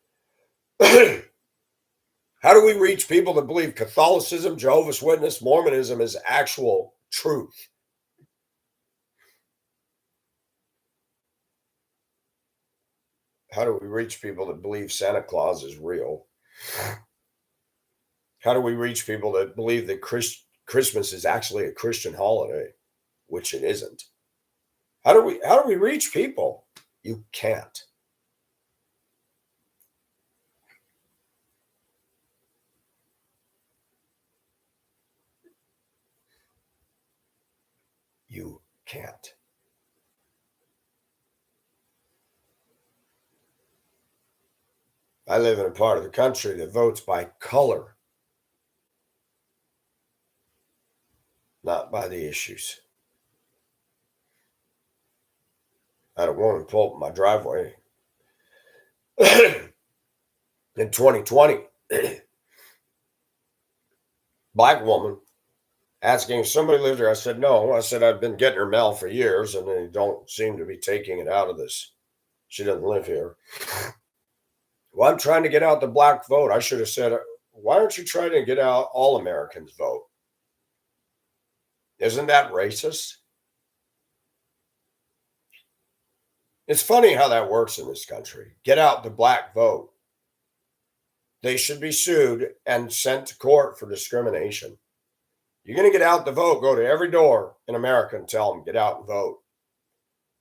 do we reach people that believe Catholicism, Jehovah's Witness, Mormonism is actual truth? How do we reach people that believe Santa Claus is real? How do we reach people that believe that Christmas is actually a Christian holiday, which it isn't? How do we reach people? You can't. You can't. I live in a part of the country that votes by color, not by the issues. I had a woman pull up in my driveway in 2020. Black woman asking if somebody lived there. I said, no. I said, I've been getting her mail for years and they don't seem to be taking it out of this. She doesn't live here. Well, I'm trying to get out the black vote. I should have said, why aren't you trying to get out all Americans vote? Isn't that racist? It's funny how that works in this country. Get out the black vote. They should be sued and sent to court for discrimination. You're going to get out the vote, go to every door in America and tell them, get out and vote.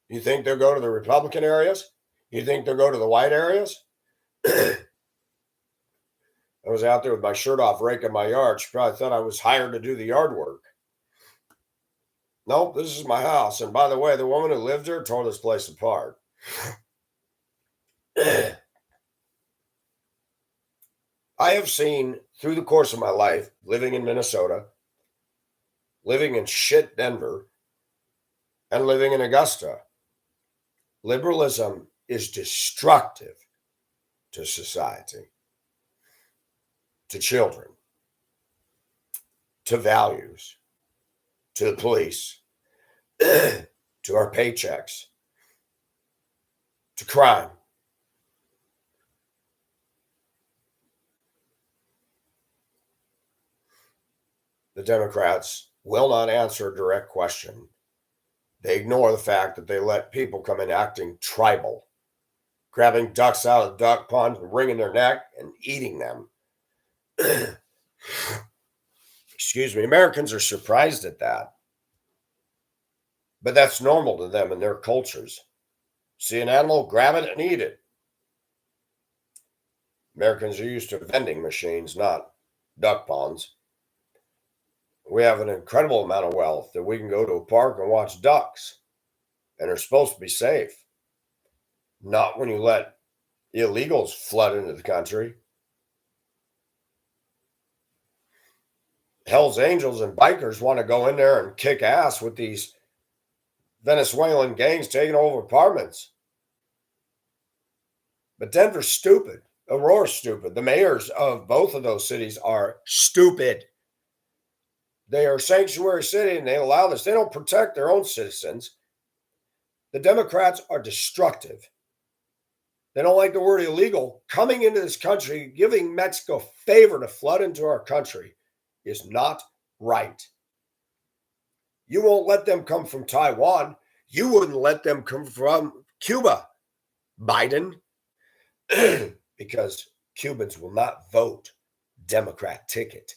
You think they'll go to the Republican areas? You think they'll go to the white areas? I was out there with my shirt off raking my yard. She probably thought I was hired to do the yard work. Nope, this is my house. And by the way, the woman who lived here tore this place apart. I have seen through the course of my life, living in Minnesota, living in shit Denver, and living in Augusta, liberalism is destructive to society, to children, to values, to the police, to our paychecks, to crime. The Democrats will not answer a direct question. They ignore the fact that they let people come in acting tribal, grabbing ducks out of the duck pond, wringing their neck, and eating them. Excuse me. Americans are surprised at that. But that's normal to them in their cultures. See an animal, grab it and eat it. Americans are used to vending machines, not duck ponds. We have an incredible amount of wealth that we can go to a park and watch ducks, and they're supposed to be safe. Not when you let illegals flood into the country. Hell's Angels and bikers want to go in there and kick ass with these Venezuelan gangs taking over apartments. But Denver's stupid. Aurora's stupid. The mayors of both of those cities are stupid. They are a sanctuary city and they allow this. They don't protect their own citizens. The Democrats are destructive. They don't like the word illegal. Coming into this country, giving Mexico a favor to flood into our country is not right. You won't let them come from Taiwan. You wouldn't let them come from Cuba, Biden, because Cubans will not vote Democrat ticket.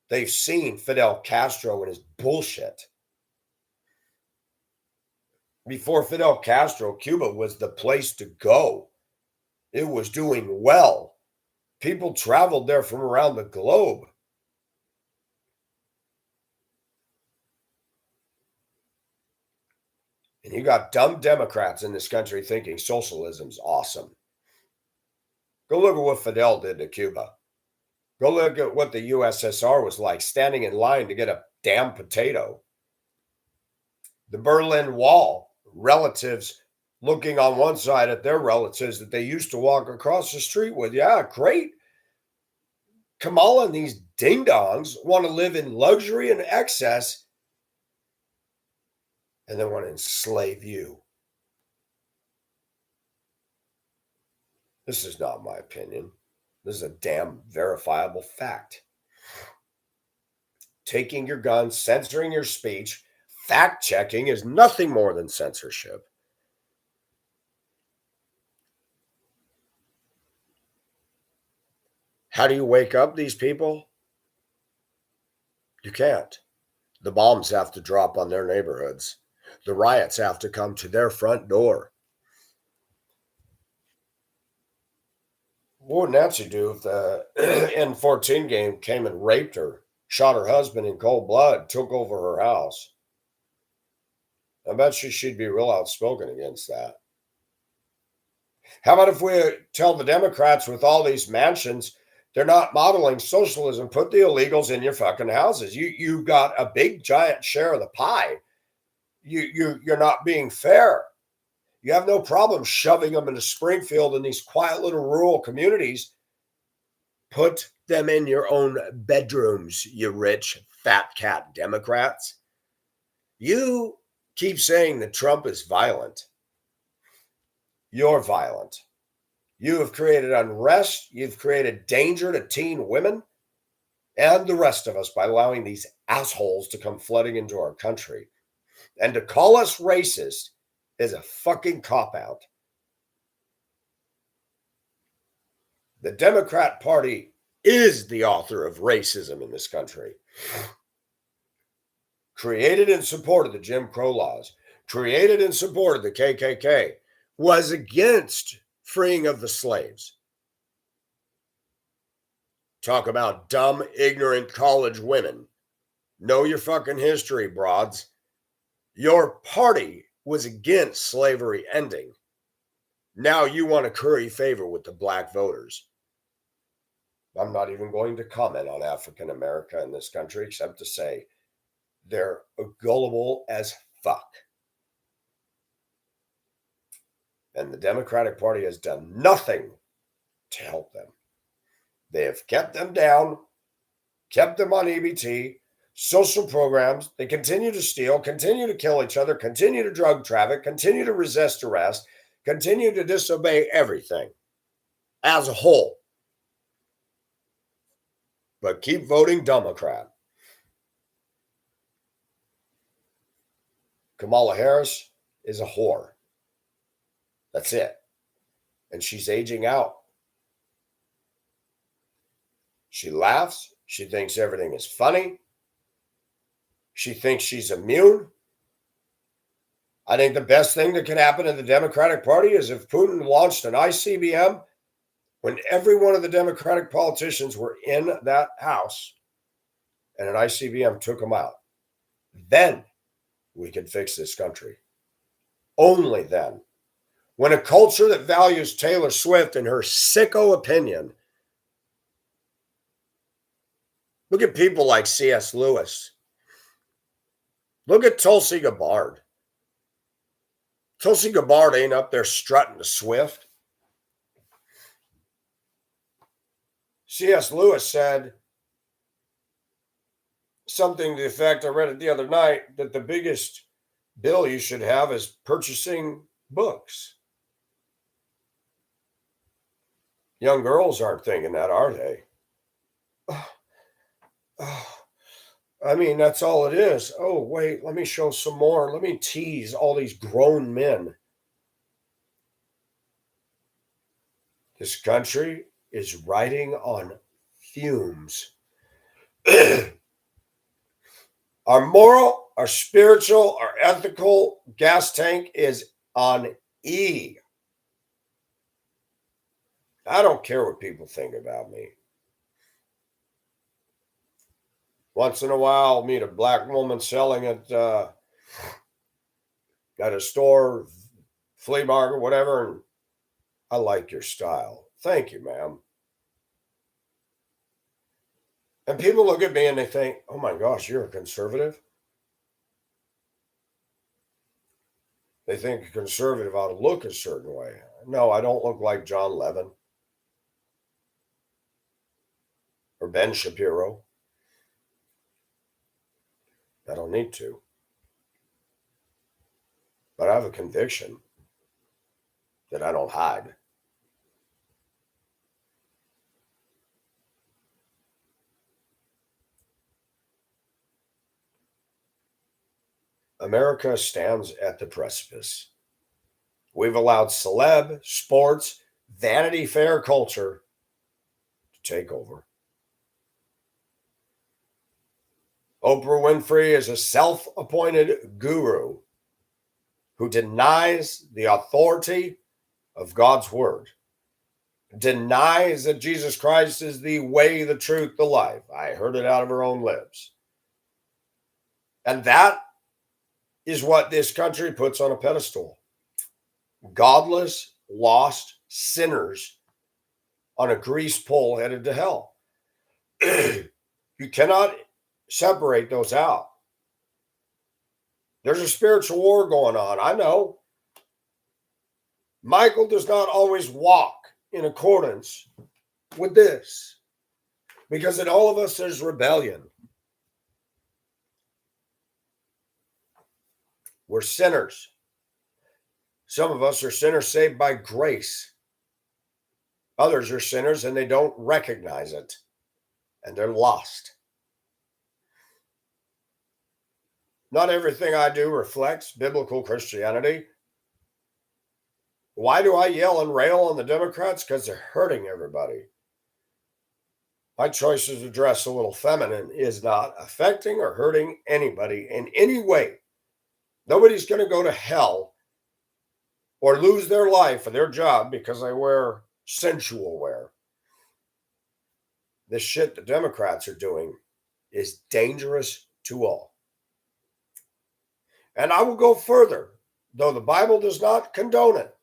They've seen Fidel Castro and his bullshit. Before Fidel Castro, Cuba was the place to go. It was doing well. People traveled there from around the globe. And you got dumb Democrats in this country thinking socialism's awesome. Go look at what Fidel did to Cuba. Go look at what the USSR was like, standing in line to get a damn potato. The Berlin Wall, relatives looking on one side at their relatives that they used to walk across the street with. Yeah, great. Kamala and these ding-dongs want to live in luxury and excess and they want to enslave you. This is not my opinion. This is a damn verifiable fact. Taking your gun, censoring your speech, fact-checking is nothing more than censorship. How do you wake up these people? You can't. The bombs have to drop on their neighborhoods. The riots have to come to their front door. What would Nancy do if the N14 game came and raped her, shot her husband in cold blood, took over her house? I bet she'd be real outspoken against that. How about if we tell the Democrats with all these mansions, they're not modeling socialism, put the illegals in your fucking houses. You got a big giant share of the pie. You're not being fair. You have no problem shoving them into Springfield and these quiet little rural communities. Put them in your own bedrooms, you rich fat cat Democrats. You keep saying that Trump is violent. You're violent. You have created unrest. You've created danger to teen women. and the rest of us by allowing these assholes to come flooding into our country. And to call us racist is a fucking cop-out. The Democrat Party is the author of racism in this country. Created in support of the Jim Crow laws, created in support of the KKK, was against freeing of the slaves. Talk about dumb, ignorant college women. Know your fucking history, broads. Your party was against slavery ending. Now you want to curry favor with the black voters. I'm not even going to comment on African America in this country, except to say they're gullible as fuck. And the Democratic Party has done nothing to help them. They have kept them down, kept them on EBT, social programs. They continue to steal, continue to kill each other, continue to drug traffic, continue to resist arrest, continue to disobey everything as a whole. But keep voting Democrat. Kamala Harris is a whore. That's it. And she's aging out. She laughs. She thinks everything is funny. She thinks she's immune. I think the best thing that could happen in the Democratic Party is if Putin launched an ICBM when every one of the Democratic politicians were in that house and an ICBM took them out. Then we can fix this country. Only then. When a culture that values Taylor Swift and her sicko opinion, look at people like C.S. Lewis. Look at Tulsi Gabbard. Tulsi Gabbard ain't up there strutting to Swift. C.S. Lewis said something to the effect, I read it the other night, that the biggest bill you should have is purchasing books. Young girls aren't thinking that, are they? I mean, that's all it is. Oh, wait, let me show some more. Let me tease all these grown men. This country is riding on fumes. Our moral, our spiritual, our ethical gas tank is on E. I don't care what people think about me. Once in a while, I'll meet a black woman selling at a store, flea market, whatever, and I like your style. Thank you, ma'am. And people look at me and they think, oh my gosh, you're a conservative? They think a conservative ought to look a certain way. No, I don't look like John Levin or Ben Shapiro. I don't need to. But I have a conviction that I don't hide. America stands at the precipice. We've allowed celeb, sports, Vanity Fair culture to take over. Oprah Winfrey is a self-appointed guru who denies the authority of God's word, denies that Jesus Christ is the way, the truth, the life. I heard it out of her own lips. And that is what this country puts on a pedestal. Godless, lost sinners on a grease pole headed to hell. You cannot separate those out. There's a spiritual war going on. I know. Michael does not always walk in accordance with this because in all of us there's rebellion. We're sinners. Some of us are sinners saved by grace. Others are sinners and they don't recognize it. and they're lost. Not everything I do reflects biblical Christianity. Why do I yell and rail on the Democrats? Because they're hurting everybody. My choices to dress a little feminine is not affecting or hurting anybody in any way. Nobody's going to go to hell or lose their life or their job because I wear sensual wear. The shit the Democrats are doing is dangerous to all. And I will go further, though the Bible does not condone it.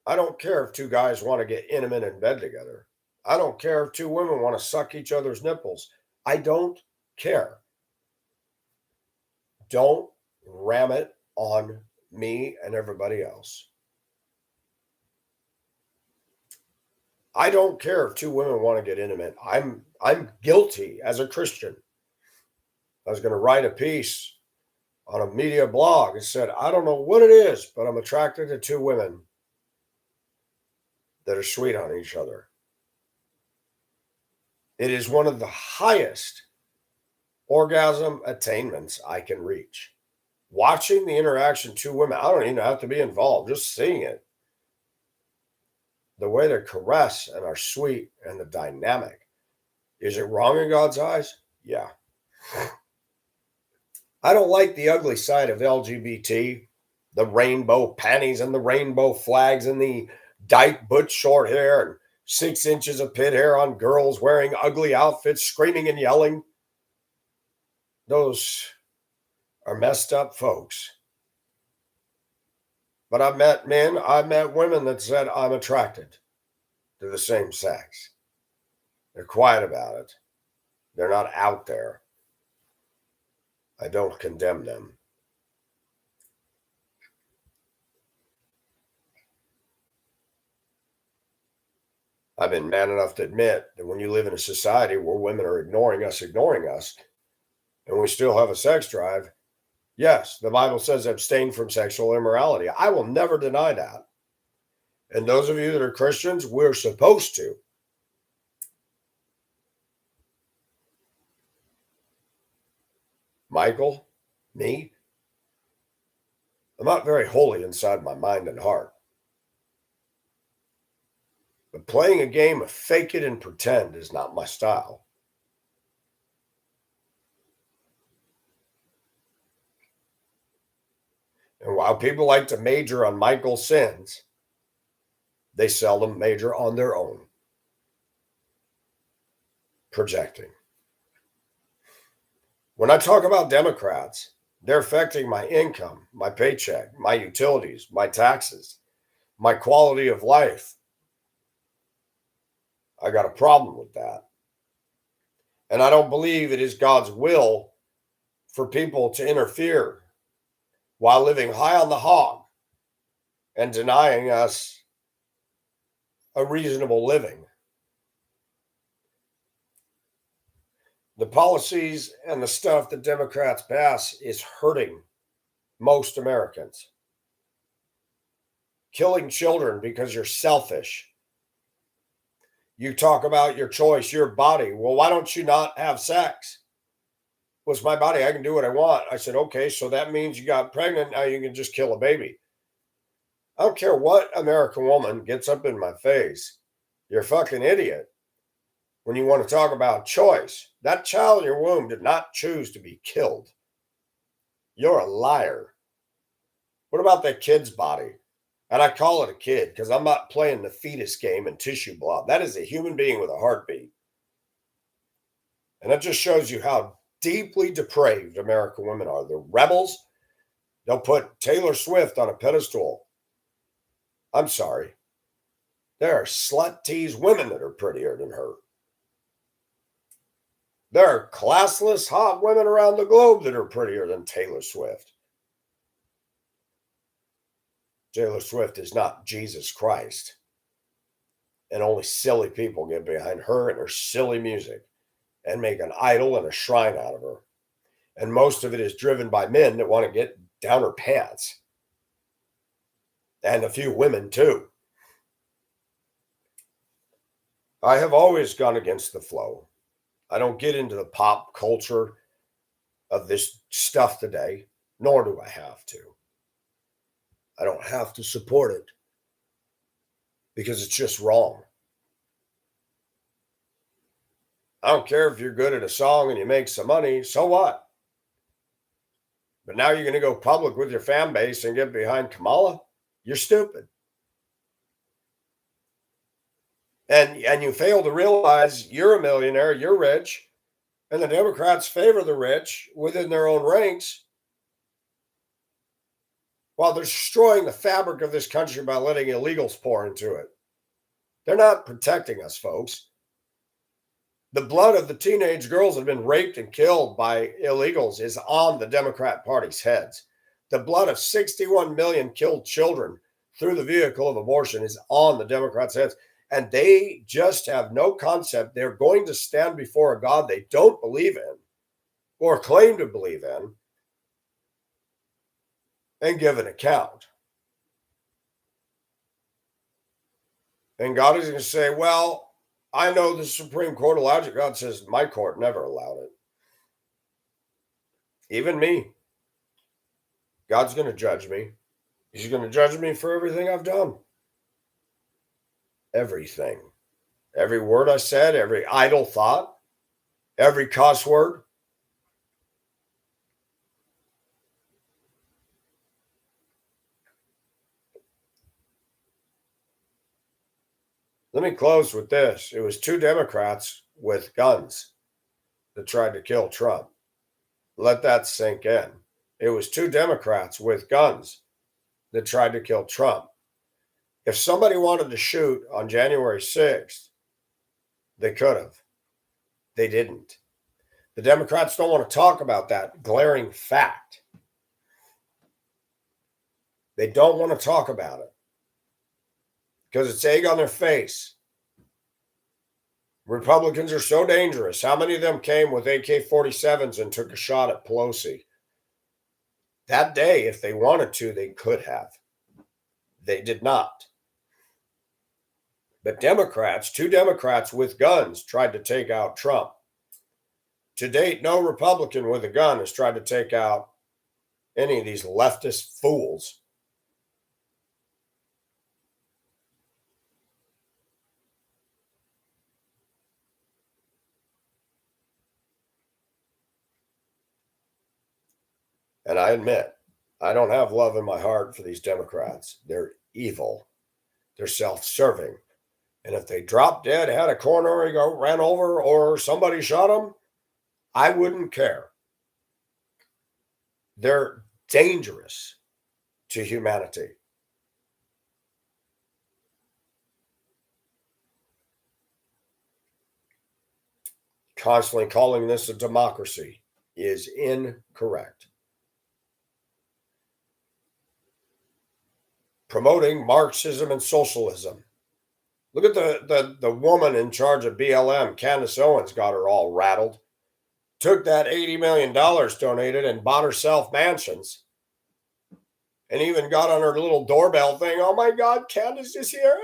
I don't care if two guys want to get intimate in bed together. I don't care if two women want to suck each other's nipples. I don't care. Don't ram it on me and everybody else. I don't care if two women want to get intimate. I'm guilty as a Christian. I was going to write a piece on a media blog. It said, I don't know what it is, but I'm attracted to two women that are sweet on each other. It is one of the highest orgasm attainments I can reach. Watching the interaction, two women, I don't even have to be involved, just seeing it. The way they caress and are sweet and the dynamic. Is it wrong in God's eyes? Yeah. I don't like the ugly side of LGBT, the rainbow panties and the rainbow flags and the dyke butch short hair and 6 inches of pit hair on girls wearing ugly outfits, screaming and yelling. Those are messed up folks. But I've met men, I've met women that said, I'm attracted to the same sex. They're quiet about it. They're not out there. I don't condemn them. I've been man enough to admit that when you live in a society where women are ignoring us, and we still have a sex drive, yes, the Bible says abstain from sexual immorality. I will never deny that. And those of you that are Christians, we're supposed to. Michael, me, I'm not very holy inside my mind and heart. But playing a game of fake it and pretend is not my style. And while people like to major on Michael's sins, they seldom major on their own. Projecting. When I talk about Democrats, they're affecting my income, my paycheck, my utilities, my taxes, my quality of life. I got a problem with that. And I don't believe it is God's will for people to interfere while living high on the hog and denying us a reasonable living. The policies and the stuff that Democrats pass is hurting most Americans. Killing children because you're selfish. You talk about your choice, your body. Well, why don't you not have sex? Well, it's my body. I can do what I want. I said, okay, so that means you got pregnant. Now you can just kill a baby. I don't care what American woman gets up in my face. You're a fucking idiot. When you want to talk about choice, that child in your womb did not choose to be killed. You're a liar. What about that kid's body? And I call it a kid because I'm not playing the fetus game and tissue blob. That is a human being with a heartbeat. And that just shows you how deeply depraved American women are. They're rebels. They'll put Taylor Swift on a pedestal. I'm sorry. There are slut-teased women that are prettier than her. There are classless, hot women around the globe that are prettier than Taylor Swift. Taylor Swift is not Jesus Christ. And only silly people get behind her and her silly music and make an idol and a shrine out of her. And most of it is driven by men that want to get down her pants. And a few women too. I have always gone against the flow. I don't get into the pop culture of this stuff today, nor do I have to. I don't have to support it because it's just wrong. I don't care if you're good at a song and you make some money, so what? But now you're going to go public with your fan base and get behind Kamala? You're stupid. And you fail to realize you're a millionaire, you're rich, and the Democrats favor the rich within their own ranks while they're destroying the fabric of this country by letting illegals pour into it. They're not protecting us, folks. The blood of the teenage girls that have been raped and killed by illegals is on the Democrat Party's heads. The blood of 61 million killed children through the vehicle of abortion is on the Democrats' heads. And they just have no concept. They're going to stand before a God they don't believe in or claim to believe in and give an account. And God is going to say, well, I know the Supreme Court allowed it. God says, my court never allowed it. Even me. God's going to judge me. He's going to judge me for everything I've done. Everything. Every word I said, every idle thought, every cuss word. Let me close with this. It was 2 Democrats with guns that tried to kill Trump. Let that sink in. It was 2 Democrats with guns that tried to kill Trump. If somebody wanted to shoot on January 6th, they could have. They didn't. The Democrats don't want to talk about that glaring fact. They don't want to talk about it because it's egg on their face. Republicans are so dangerous. How many of them came with AK-47s and took a shot at Pelosi? That day, if they wanted to, they could have. They did not. But Democrats, 2 Democrats with guns tried to take out Trump. To date, no Republican with a gun has tried to take out any of these leftist fools. And I admit, I don't have love in my heart for these Democrats. They're evil. They're self-serving. And if they dropped dead, had a coronary ran over, or somebody shot them, I wouldn't care. They're dangerous to humanity. Constantly calling this a democracy is incorrect. Promoting Marxism and socialism. Look at the woman in charge of BLM, Candace Owens, got her all rattled. Took that $80 million donated and bought herself mansions. And even got on her little doorbell thing. Oh my God, Candace is here.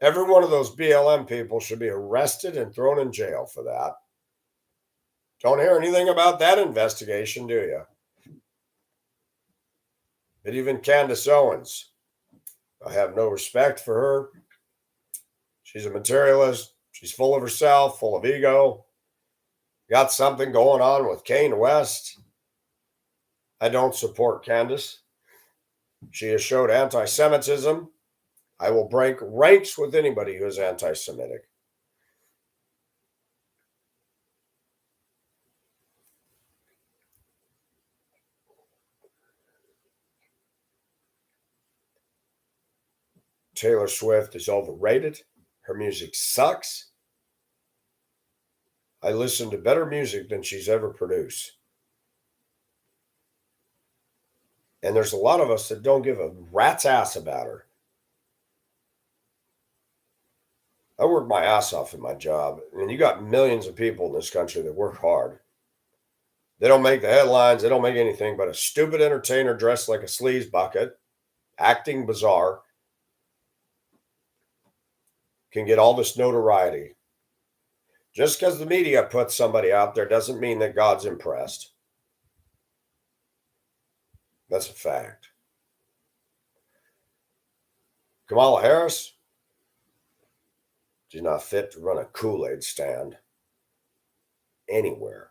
Every one of those BLM people should be arrested and thrown in jail for that. Don't hear anything about that investigation, do you? But even Candace Owens, I have no respect for her. She's a materialist. She's full of herself, full of ego. Got something going on with Kanye West. I don't support Candace. She has showed anti-Semitism. I will break ranks with anybody who is anti-Semitic. Taylor Swift is overrated. Her music sucks. I listen to better music than she's ever produced. And there's a lot of us that don't give a rat's ass about her. I work my ass off in my job. And you got millions of people in this country that work hard. They don't make the headlines. They don't make anything but a stupid entertainer dressed like a sleaze bucket, acting bizarre. can get all this notoriety. Just because the media puts somebody out there doesn't mean that God's impressed. That's a fact. Kamala Harris, she's not fit to run a Kool-Aid stand anywhere.